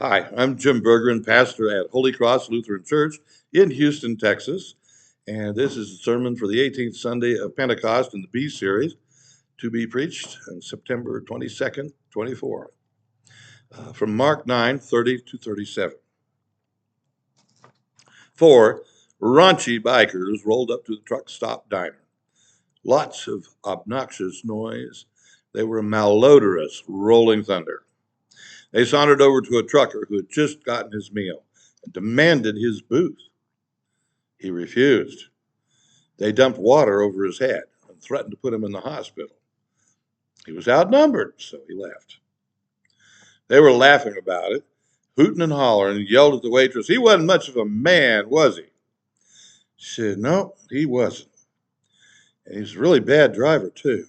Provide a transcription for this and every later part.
Hi, I'm Jim Bergeron, pastor at Holy Cross Lutheran Church in Houston, Texas. And this is a sermon for the 18th Sunday of Pentecost in the B series to be preached on September 22nd, 24, from Mark 9:30 to 37. Four raunchy bikers rolled up to the truck stop diner. Lots of obnoxious noise. They were malodorous, rolling thunder. They sauntered over to a trucker who had just gotten his meal and demanded his booth. He refused. They dumped water over his head and threatened to put him in the hospital. He was outnumbered, so he left. They were laughing about it, hooting and hollering, and yelled at the waitress, "He wasn't much of a man, was he?" She said, "No, he wasn't. And he's a really bad driver, too.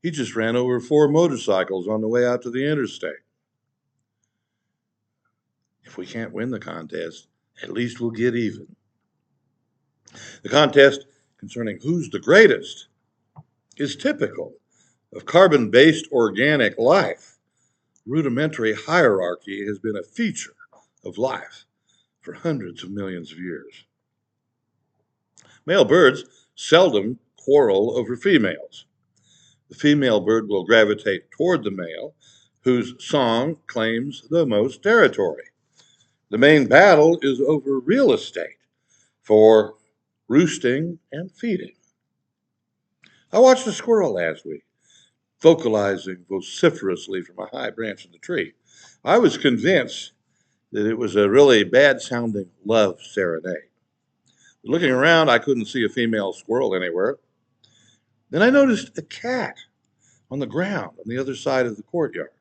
He just ran over 4 motorcycles on the way out to the interstate." If we can't win the contest, at least we'll get even. The contest concerning who's the greatest is typical of carbon-based organic life. Rudimentary hierarchy has been a feature of life for hundreds of millions of years. Male birds seldom quarrel over females. The female bird will gravitate toward the male, whose song claims the most territory. The main battle is over real estate for roosting and feeding. I watched a squirrel last week, vocalizing vociferously from a high branch of the tree. I was convinced that it was a really bad sounding love serenade. Looking around, I couldn't see a female squirrel anywhere. Then I noticed a cat on the ground on the other side of the courtyard.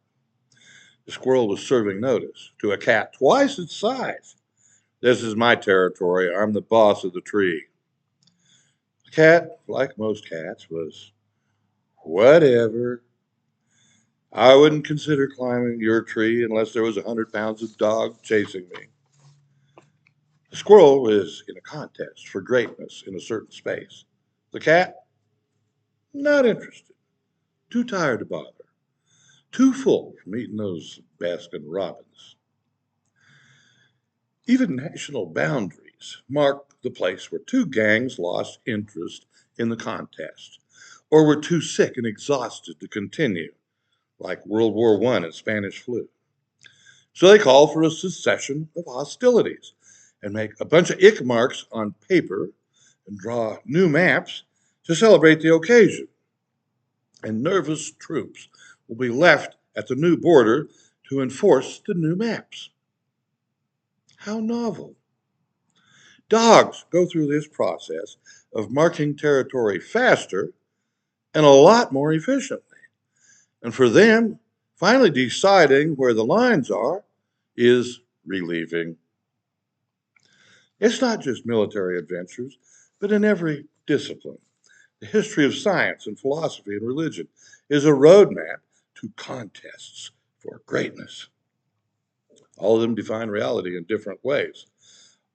The squirrel was serving notice to a cat twice its size. "This is my territory. I'm the boss of the tree." The cat, like most cats, was whatever. "I wouldn't consider climbing your tree unless there was 100 pounds of dog chasing me." The squirrel is in a contest for greatness in a certain space. The cat, not interested, too tired to bother, too full from eating those Baskin Robbins. Even national boundaries mark the place where two gangs lost interest in the contest, or were too sick and exhausted to continue, like World War I and Spanish flu. So they call for a cessation of hostilities and make a bunch of ick marks on paper and draw new maps to celebrate the occasion. And nervous troops will be left at the new border to enforce the new maps. How novel. Dogs go through this process of marking territory faster and a lot more efficiently. And for them, finally deciding where the lines are is relieving. It's not just military adventures, but in every discipline. The history of science and philosophy and religion is a roadmap to contests for greatness. All of them define reality in different ways.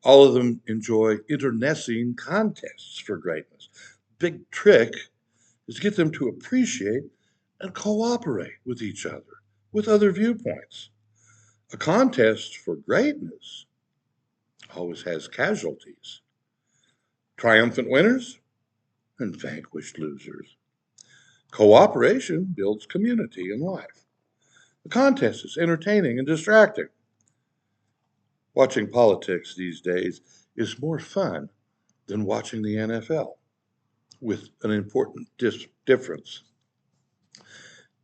All of them enjoy internecine contests for greatness. Big trick is to get them to appreciate and cooperate with each other, with other viewpoints. A contest for greatness always has casualties, triumphant winners and vanquished losers. Cooperation builds community in life. The contest is entertaining and distracting. Watching politics these days is more fun than watching the NFL, with an important difference.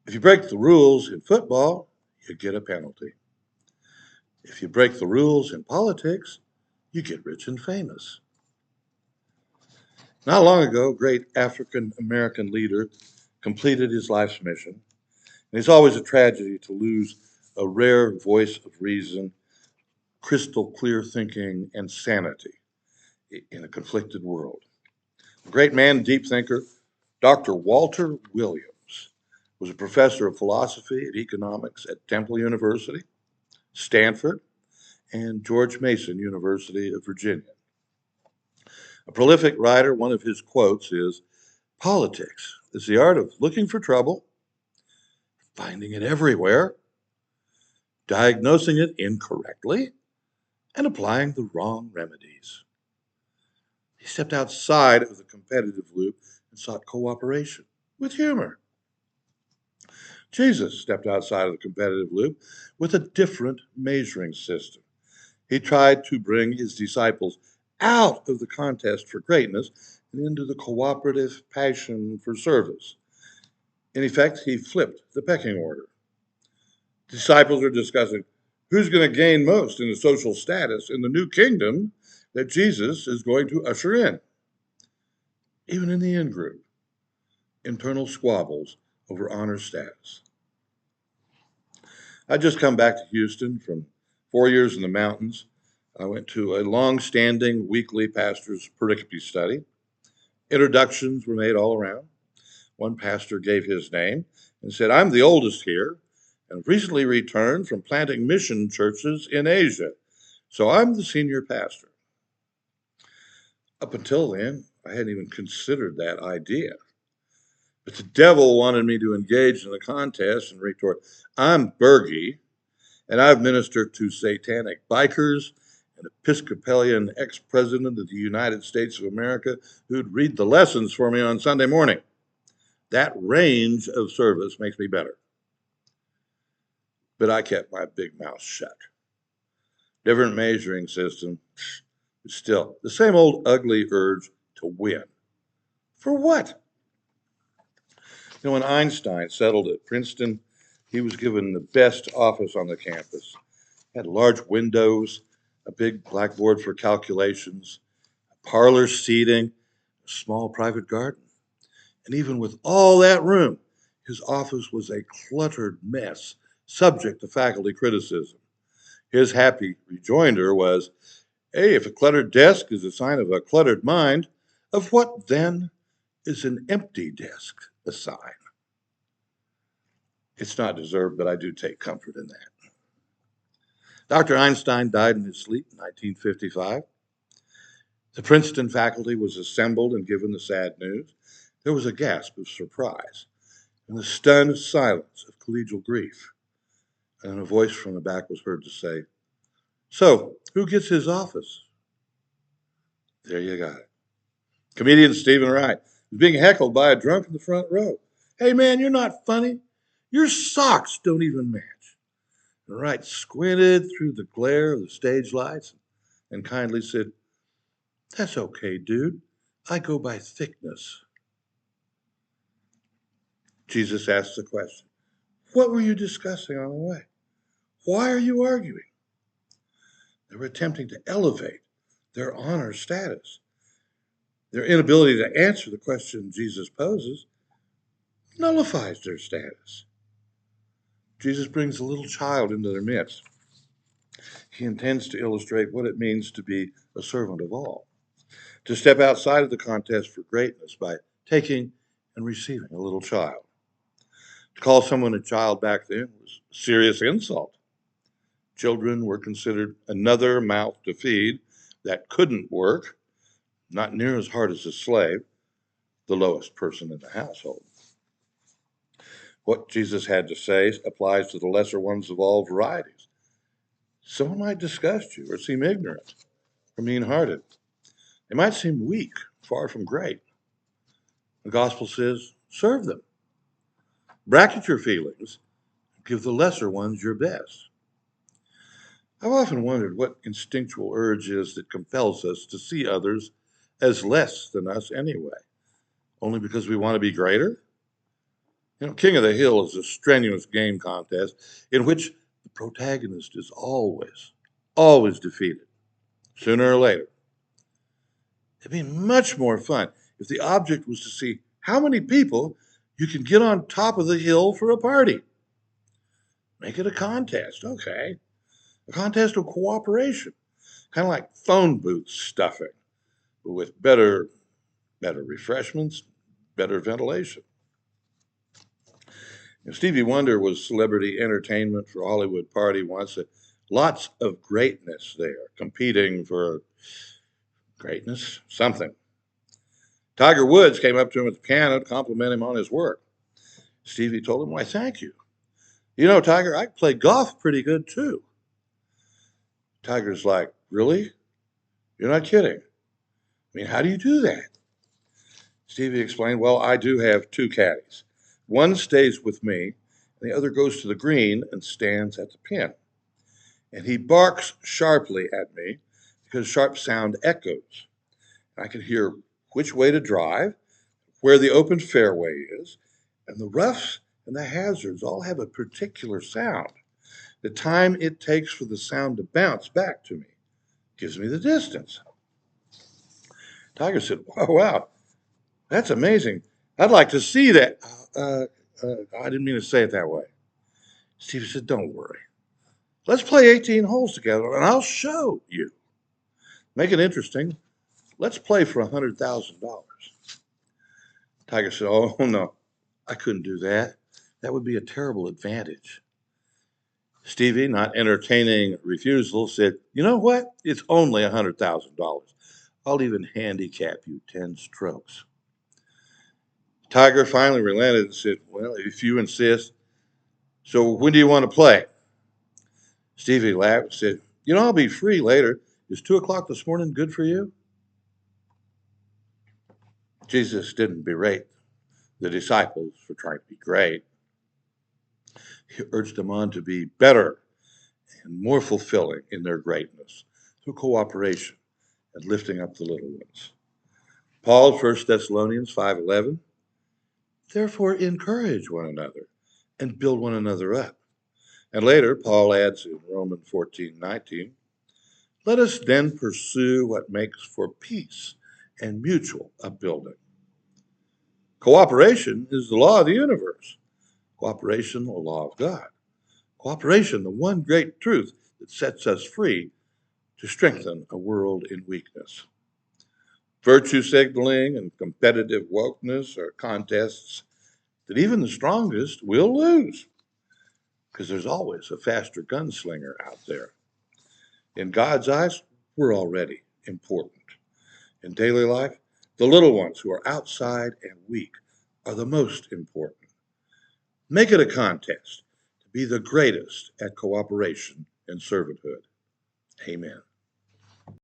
If you break the rules in football, you get a penalty. If you break the rules in politics, you get rich and famous. Not long ago, a great African American leader completed his life's mission. And it's always a tragedy to lose a rare voice of reason, crystal clear thinking, and sanity in a conflicted world. A great man, deep thinker, Dr. Walter Williams was a professor of philosophy and economics at Temple University, Stanford, and George Mason University of Virginia. A prolific writer, one of his quotes is, "Politics is the art of looking for trouble, finding it everywhere, diagnosing it incorrectly, and applying the wrong remedies. He stepped outside of the competitive loop and sought cooperation with humor. Jesus stepped outside of the competitive loop with a different measuring system. He tried to bring his disciples out of the contest for greatness and into the cooperative passion for service. In effect, he flipped the pecking order. Disciples are discussing who's going to gain most in the social status in the new kingdom that Jesus is going to usher in. Even in the in group, internal squabbles over honor status. I just come back to Houston from 4 years in the mountains. I went to a long-standing weekly pastor's pericope study. Introductions were made all around. One pastor gave his name and said, "I'm the oldest here and recently returned from planting mission churches in Asia. So I'm the senior pastor." Up until then, I hadn't even considered that idea. But the devil wanted me to engage in the contest and retort, "I'm Bergie, and I've ministered to satanic bikers, an Episcopalian ex-president of the United States of America who'd read the lessons for me on Sunday morning. That range of service makes me better." But I kept my big mouth shut. Different measuring system, but still the same old ugly urge to win. For what? When Einstein settled at Princeton, he was given the best office on the campus. Had large windows, a big blackboard for calculations, parlor seating, a small private garden. And even with all that room, his office was a cluttered mess, subject to faculty criticism. His happy rejoinder was, "Hey, if a cluttered desk is a sign of a cluttered mind, of what then is an empty desk a sign?" It's not deserved, but I do take comfort in that. Dr. Einstein died in his sleep in 1955. The Princeton faculty was assembled and given the sad news. There was a gasp of surprise and the stunned silence of collegial grief. And a voice from the back was heard to say, "So, who gets his office?" There you got it. Comedian Stephen Wright was being heckled by a drunk in the front row. "Hey man, you're not funny. Your socks don't even match." And Wright squinted through the glare of the stage lights and kindly said, "That's okay, dude. I go by thickness." Jesus asked the question, "What were you discussing on the way? Why are you arguing?" They were attempting to elevate their honor status. Their inability to answer the question Jesus poses nullifies their status. Jesus brings a little child into their midst. He intends to illustrate what it means to be a servant of all, to step outside of the contest for greatness by taking and receiving a little child. To call someone a child back then was a serious insult. Children were considered another mouth to feed that couldn't work, not near as hard as a slave, the lowest person in the household. What Jesus had to say applies to the lesser ones of all varieties. Someone might disgust you or seem ignorant or mean-hearted. They might seem weak, far from great. The gospel says, serve them. Bracket your feelings. Give the lesser ones your best. I've often wondered what instinctual urge is that compels us to see others as less than us anyway, only because we want to be greater. King of the Hill is a strenuous game contest in which the protagonist is always defeated, sooner or later. It'd be much more fun if the object was to see how many people you can get on top of the hill for a party. Make it a contest, okay. A contest of cooperation, kind of like phone booth stuffing, but with better refreshments, better ventilation. Stevie Wonder was celebrity entertainment for a Hollywood party once. Lots of greatness there, competing for greatness, something. Tiger Woods came up to him at the piano to compliment him on his work. Stevie told him, "Why, thank you. You know, Tiger, I can play golf pretty good too. Tiger's like, really? You're not kidding. I mean, how do you do that? Stevie explained, well, I do have two caddies. One stays with me, and the other goes to the green and stands at the pin. And he barks sharply at me because sharp sound echoes. I can hear which way to drive, where the open fairway is, and the roughs and the hazards all have a particular sound. The time it takes for the sound to bounce back to me gives me the distance. Tiger said, wow, that's amazing. I'd like to see that. I didn't mean to say it that way. Steve said, don't worry. Let's play 18 holes together and I'll show you. Make it interesting. Let's play for $100,000. Tiger said, oh, no, I couldn't do that. That would be a terrible advantage. Stevie, not entertaining refusal, said, you know what? It's only $100,000. I'll even handicap you 10 strokes. Tiger finally relented and said, well, if you insist. So when do you want to play? Stevie laughed and said, you know, I'll be free later. Is 2 o'clock this morning good for you? Jesus didn't berate the disciples for trying to be great. He urged them on to be better and more fulfilling in their greatness through cooperation and lifting up the little ones. Paul, 1 Thessalonians 5:11, therefore encourage one another and build one another up. And later, Paul adds in Romans 14:19, let us then pursue what makes for peace and mutual upbuilding. Cooperation is the law of the universe. Cooperation, the law of God. Cooperation, the one great truth that sets us free to strengthen a world in weakness. Virtue signaling and competitive wokeness are contests that even the strongest will lose because there's always a faster gunslinger out there. In God's eyes, we're already important. In daily life, the little ones who are outside and weak are the most important. Make it a contest to be the greatest at cooperation and servanthood. Amen.